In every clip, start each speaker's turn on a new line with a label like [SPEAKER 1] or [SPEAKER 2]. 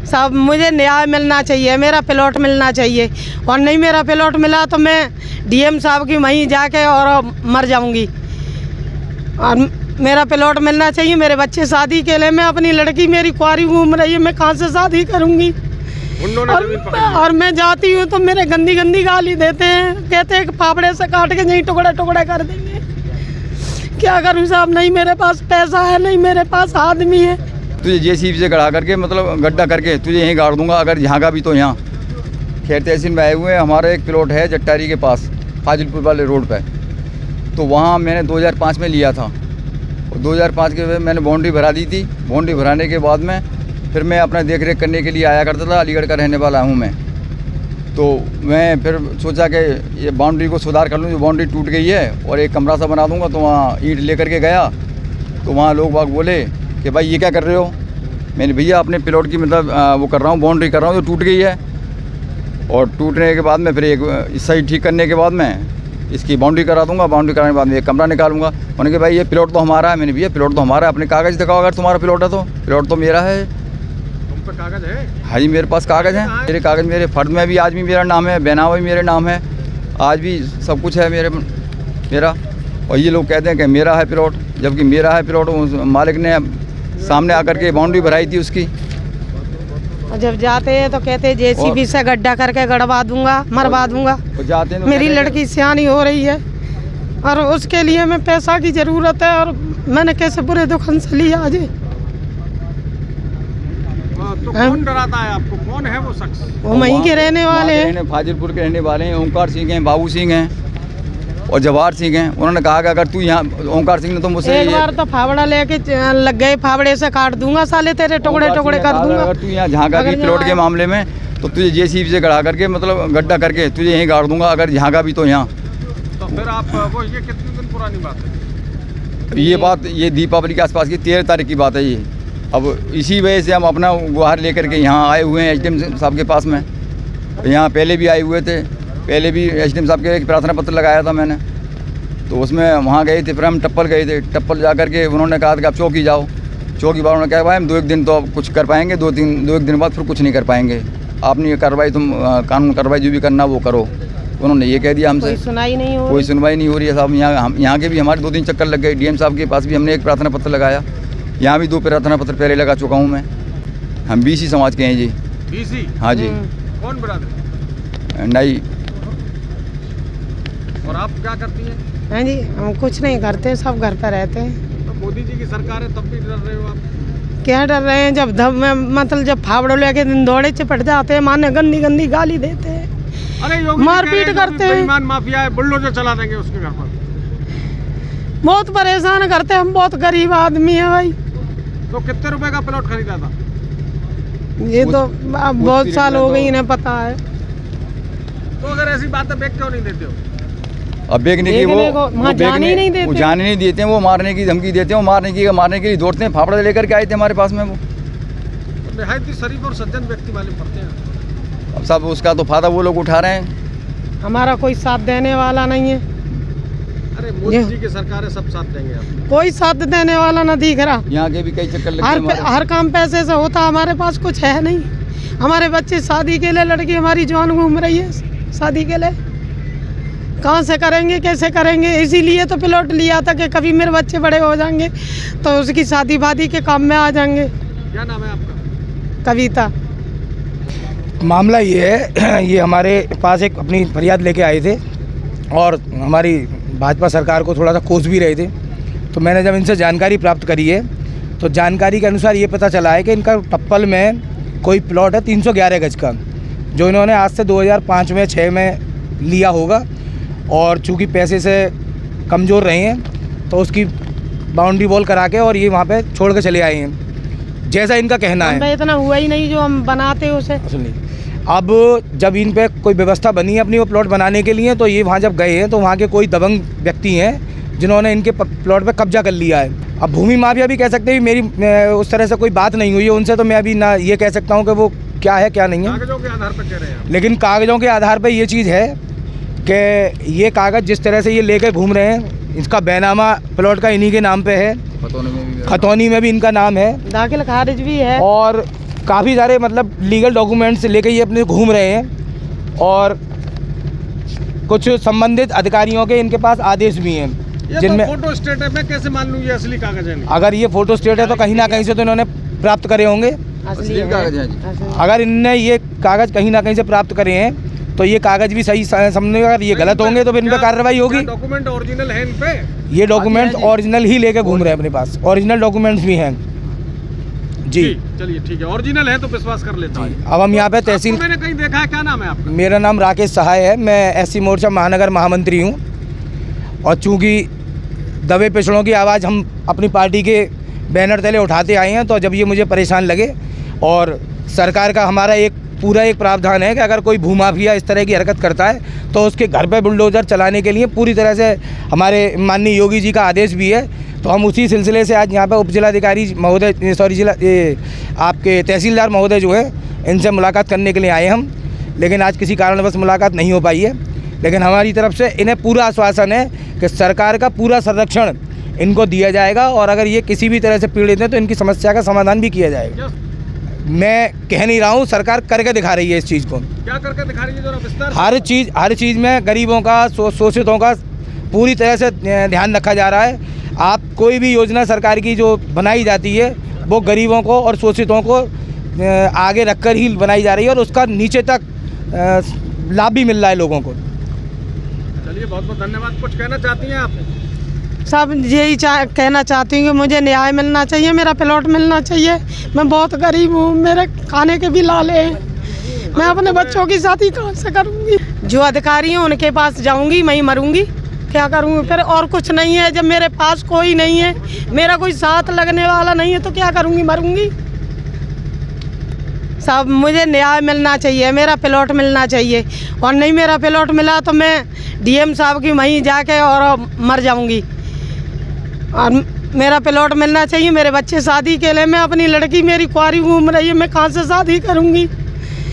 [SPEAKER 1] साहब मुझे न्याय मिलना चाहिए, मेरा प्लॉट मिलना चाहिए, और नहीं मेरा प्लॉट मिला तो मैं डीएम साहब की वहीं जाके और मर जाऊंगी। और मेरा प्लॉट मिलना चाहिए। मेरे बच्चे शादी के लिए, मैं अपनी लड़की मेरी कुंवारी घूम रही है, मैं कहाँ से शादी करूंगी? और मैं जाती हूँ तो मेरे गंदी गंदी गाली देते हैं, कहते हैं कि फाफड़े से काट के नहीं टुकड़े टुकड़े कर देंगे। क्या करूँ साहब? नहीं मेरे पास पैसा है, नहीं मेरे पास आदमी है।
[SPEAKER 2] तुझे जेसीबी से गड़ा करके मतलब गड्ढा करके तुझे यहीं गाड़ दूंगा, अगर यहाँ का भी तो यहाँ। खैर तहसील में आए हुए हैं, हमारा एक प्लॉट है जट्टारी के पास फाजिलपुर वाले रोड पे, तो वहाँ मैंने 2005 में लिया था, और 2005 के मैंने बाउंड्री भरा दी थी। बाउंड्री भराने के बाद में फिर मैं अपना देख रेख करने के लिए आया करता था, अलीगढ़ का रहने वाला हूँ मैं। तो मैं फिर सोचा कि ये बाउंड्री को सुधार कर लूँ, जो बाउंड्री टूट गई है, और एक कमरा सा बना दूँगा। तो वहाँ ईंट लेकर के गया, तो वहाँ लोग बाग बोले कि भाई ये क्या कर रहे हो? मैंने भैया अपने प्लॉट की मतलब वो कर रहा हूँ, बाउंड्री कर रहा हूँ जो टूट गई है। और टूटने के बाद में फिर एक सही ठीक करने के बाद में इसकी बाउंड्री करा दूंगा। बाउंड्री कराने के बाद में एक कमरा निकालूंगा। उन्होंने कहा भाई ये प्लॉट तो हमारा है। मैंने भैया प्लॉट तो हमारा है, अपने कागज़ दिखाओ अगर तुम्हारा प्लॉट है तो। प्लॉट तो मेरा है।
[SPEAKER 3] तुम पे कागज़ है?
[SPEAKER 2] हाँ जी, मेरे पास कागज़ हैं। मेरे कागज़, मेरे फर्द में भी आज भी मेरा नाम है, बेनामा भी मेरे नाम है, आज भी सब कुछ है मेरा। और ये लोग कहते हैं कि मेरा है प्लॉट, जबकि मेरा है प्लॉट। उस मालिक ने सामने आकर के बाउंड्री भराई थी उसकी।
[SPEAKER 1] और जब जाते हैं तो कहते हैं जेसीबी से गड्ढा करके गड़वा दूंगा, मरवा दूंगा।
[SPEAKER 2] जाते हैं तो
[SPEAKER 1] मेरी लड़की सियानी हो रही है और उसके लिए मैं पैसा की ज़रूरत है, और मैंने कैसे बुरे दुकान से लिया आज।
[SPEAKER 3] तो कौन डराता है आपको? कौन है वो शख्स?
[SPEAKER 1] वो वहीं के रहने वाले हैं,
[SPEAKER 2] फाजिलपुर के रहने वाले हैं। ओंकार सिंह हैं, बाबू सिंह हैं और जवाहर सिंह हैं। उन्होंने कहा कि अगर तू यहाँ, ओंकार सिंह ने तो मुझसे
[SPEAKER 1] एक बार तो फावड़ा लेके लग गए, फावड़े से काट दूंगा साले, तेरे टुकड़े टुकड़े कर दूंगा।
[SPEAKER 2] अगर तू यहाँ झाँका भी प्लॉट के मामले में, तो तुझे जेसीबी से गड़ा करके मतलब गड्ढा करके तुझे यहीं गाड़ दूंगा, अगर यहाँ का भी तो यहाँ।
[SPEAKER 3] तो फिर आप वो ये कितने दिन पुरानी बात है?
[SPEAKER 2] ये बात ये दीपावली के आसपास की 13 तारीख की बात है ये। अब इसी वजह से हम अपना गुहार लेकर के यहाँ आए हुए हैं एसडीएम साहब के पास में। यहाँ पहले भी आए हुए थे, पहले भी एसडीएम साहब के एक प्रार्थना पत्र लगाया था मैंने। तो उसमें वहाँ गए थे, फिर हम टप्पल गए थे। टप्पल जा करके उन्होंने कहा था कि आप चौकी जाओ। चौकी बार उन्होंने कहा भाई हम 2-1 दिन तो कुछ कर पाएंगे, 2-1 दिन बाद फिर कुछ नहीं कर पाएंगे। आपने ये कार्रवाई, तुम कानून कार्रवाई जो भी करना वो करो। उन्होंने ये कह दिया हमसे।
[SPEAKER 1] कोई सुनवाई नहीं हो
[SPEAKER 2] रही है साहब। यहाँ के भी हमारे 2-3 चक्कर लग गए। डीएम साहब के पास भी हमने एक प्रार्थना पत्र लगाया, यहाँ भी 2 प्रार्थना पत्र पहले लगा चुका हूँ मैं। हम बीसी समाज के हैं जी।
[SPEAKER 3] बीसी?
[SPEAKER 2] हाँ जी।
[SPEAKER 3] कौन बिरादरी?
[SPEAKER 2] नहीं।
[SPEAKER 3] और आप क्या करती हैं?
[SPEAKER 1] हाँ जी, हम कुछ नहीं करते, सब घर पर रहते हैं।
[SPEAKER 3] तो मोदी जी की सरकार है तब भी डर रहे हो आप?
[SPEAKER 1] क्या डर रहे हैं? जब मतलब जब फावड़ो लेके दिन दौड़े चिपट जाते हैं, माने गंदी गंदी गाली देते हैं,
[SPEAKER 3] अरे
[SPEAKER 1] मारपीट करते हैं।
[SPEAKER 3] बेईमान माफिया है, बुलडोजर चला देंगे उसके घर पर।
[SPEAKER 1] बहुत परेशान करते हैं। हम बहुत गरीब आदमी है भाई।
[SPEAKER 3] तो कितने रुपए का प्लॉट खरीदा था?
[SPEAKER 1] ये तो अब बहुत साल हो गई, इन्हें पता है।
[SPEAKER 3] तो अगर ऐसी बात है, बेच क्यों नहीं देते हो?
[SPEAKER 2] अब बेचने की वो
[SPEAKER 1] जाने ही नहीं देते,
[SPEAKER 2] वो जाने नहीं देते हैं। वो मारने की धमकी देते हैं, वो मारने के लिए दौड़ते हैं। फाफड़ा लेकर के आए थे हमारे पास में वो।
[SPEAKER 3] तो निहायत ही शरीफ और सज्जन व्यक्ति वाले पड़ते हैं।
[SPEAKER 2] अब सब उसका तो फायदा वो लोग उठा रहे हैं।
[SPEAKER 1] हमारा कोई साथ देने वाला नहीं है।
[SPEAKER 3] अरे मोदी जी की सरकार है, सब साथ देंगे आप।
[SPEAKER 1] कोई साथ देने वाला ना दिख रहा।
[SPEAKER 2] यहाँ के भी कई चक्कर लगे।
[SPEAKER 1] हर काम पैसे से होता, हमारे पास कुछ है नहीं। हमारे बच्चे शादी के लिए, लड़की हमारी जवान घूम रही है शादी के लिए, कहाँ से करेंगे, कैसे करेंगे? इसीलिए तो प्लॉट लिया था कि कभी मेरे बच्चे बड़े हो जाएंगे तो उसकी शादी वादी के काम में आ जाएंगे।
[SPEAKER 3] क्या नाम है आपका?
[SPEAKER 1] कविता।
[SPEAKER 4] मामला ये है, ये हमारे पास एक अपनी फरियाद लेके आए थे और हमारी भाजपा सरकार को थोड़ा सा कोस भी रहे थे। तो मैंने जब इनसे जानकारी प्राप्त करी है तो जानकारी के अनुसार ये पता चला है कि इनका टप्पल में कोई प्लॉट है 311 गज का, जो इन्होंने आज से 2005 में 6 में लिया होगा। और चूँकि पैसे से कमज़ोर रहे हैं तो उसकी बाउंड्री वॉल करा के और ये वहाँ पे छोड़ के चले आए हैं, जैसा इनका कहना है।
[SPEAKER 1] इतना हुआ ही नहीं जो हम बनाते उसे।
[SPEAKER 4] अब जब इन पे कोई व्यवस्था बनी है अपनी वो प्लॉट बनाने के लिए, तो ये वहाँ जब गए हैं तो वहाँ के कोई दबंग व्यक्ति हैं जिन्होंने इनके प्लॉट पे कब्जा कर लिया है। अब भूमि माफिया भी कह सकते हैं। मेरी उस तरह से कोई बात नहीं हुई है उनसे, तो मैं अभी ना ये कह सकता हूँ कि वो क्या है क्या नहीं है।
[SPEAKER 3] कागजों के आधार पर कह रहे हैं।
[SPEAKER 4] लेकिन कागजों के आधार पर ये चीज़ है कि ये कागज़ जिस तरह से ये लेकर घूम रहे हैं, इसका बैनामा प्लॉट का इन्हीं के नाम पे है। खतौनी में भी इनका नाम है,
[SPEAKER 1] दाखिल खारिज भी है।
[SPEAKER 4] और काफ़ी सारे मतलब लीगल डॉक्यूमेंट्स लेके ये अपने घूम रहे हैं और कुछ संबंधित अधिकारियों के इनके पास आदेश भी हैं
[SPEAKER 3] ये
[SPEAKER 4] जिनमें
[SPEAKER 3] तो फोटो स्टेट है, मैं कैसे मान लूँ ये असली कागज है? नहीं।
[SPEAKER 4] अगर ये फ़ोटो स्टेट है तो कहीं ना कहीं से तो इन्होंने प्राप्त करे होंगे।
[SPEAKER 2] असली कागज हैं जी।
[SPEAKER 4] अगर इनने ये कागज़ कहीं ना कहीं से प्राप्त करे हैं तो ये कागज़ भी सही समझने, अगर ये गलत होंगे तो फिर इन पर कार्रवाई होगी।
[SPEAKER 3] डॉक्यूमेंट ओरिजिनल है इन पे?
[SPEAKER 4] ये डॉक्यूमेंट ओरिजिनल ही लेके घूम रहे हैं अपने पास, ओरिजिनल डॉक्यूमेंट्स भी हैं जी।
[SPEAKER 3] चलिए ठीक है, ओरिजिनल है तो विश्वास कर लेता हूँ।
[SPEAKER 4] अब हम यहाँ पे तहसील,
[SPEAKER 3] मैंने कहीं देखा है, क्या नाम है आपका?
[SPEAKER 4] मेरा नाम राकेश सहाय है, मैं एससी मोर्चा महानगर महामंत्री हूँ। और चूँकि दबे पिछड़ों की आवाज़ हम अपनी पार्टी के बैनर तले उठाते आए हैं, तो जब ये मुझे परेशान लगे और सरकार का हमारा पूरा एक प्रावधान है कि अगर कोई भूमाफिया इस तरह की हरकत करता है तो उसके घर पे बुलडोज़र चलाने के लिए पूरी तरह से हमारे माननीय योगी जी का आदेश भी है। तो हम उसी सिलसिले से आज यहाँ पे उपजिलाधिकारी महोदय, आपके तहसीलदार महोदय जो है, इनसे मुलाकात करने के लिए आए हम। लेकिन आज किसी कारणवश मुलाकात नहीं हो पाई है। लेकिन हमारी तरफ से इन्हें पूरा आश्वासन है कि सरकार का पूरा संरक्षण इनको दिया जाएगा और अगर ये किसी भी तरह से पीड़ित हैं तो इनकी समस्या का समाधान भी किया जाएगा। मैं कह नहीं रहा हूँ, सरकार करके दिखा रही है इस चीज़ को।
[SPEAKER 3] क्या करके दिखा रही है जरा विस्तार?
[SPEAKER 4] हर चीज़ में गरीबों का, शोषितों का पूरी तरह से ध्यान रखा जा रहा है। आप कोई भी योजना सरकार की जो बनाई जाती है वो गरीबों को और शोषितों को आगे रखकर ही बनाई जा रही है और उसका नीचे तक लाभ भी मिल रहा है लोगों को।
[SPEAKER 3] चलिए बहुत बहुत धन्यवाद। कुछ कहना चाहती हैं आप?
[SPEAKER 1] सब यही कहना चाहती हूँ कि मुझे न्याय मिलना चाहिए, मेरा प्लॉट मिलना चाहिए। मैं बहुत गरीब हूँ, मेरे खाने के भी लाले हैं। मैं अपने बच्चों की शादी कहाँ से करूँगी? जो अधिकारी हैं उनके पास जाऊँगी, मैं ही मरूँगी। क्या करूँगी फिर? और कुछ नहीं है। जब मेरे पास कोई नहीं है, मेरा कोई साथ लगने वाला नहीं है, तो क्या करूँगी? मरूँगी। सब मुझे न्याय मिलना चाहिए, मेरा प्लॉट मिलना चाहिए। और नहीं मेरा प्लॉट मिला तो मैं डीएम साहब की वहीं जाके और मर जाऊँगी। और मेरा प्लॉट मिलना चाहिए। मेरे बच्चे शादी के लिए, मैं अपनी लड़की मेरी कुंवारी घूम रही है, मैं कहाँ से शादी करूँगी?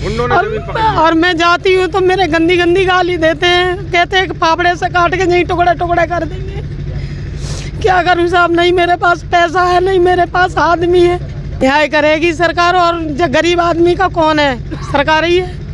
[SPEAKER 1] और मैं जाती हूँ तो मेरे गंदी गंदी गाली देते हैं, कहते हैं कि पापड़े से काट के यहीं टुकड़े टुकड़े कर देंगे। क्या करूँ साहब? नहीं मेरे पास पैसा है, नहीं मेरे पास आदमी है। न्याय करेगी सरकार, और जो गरीब आदमी का कौन है? सरकार ही है।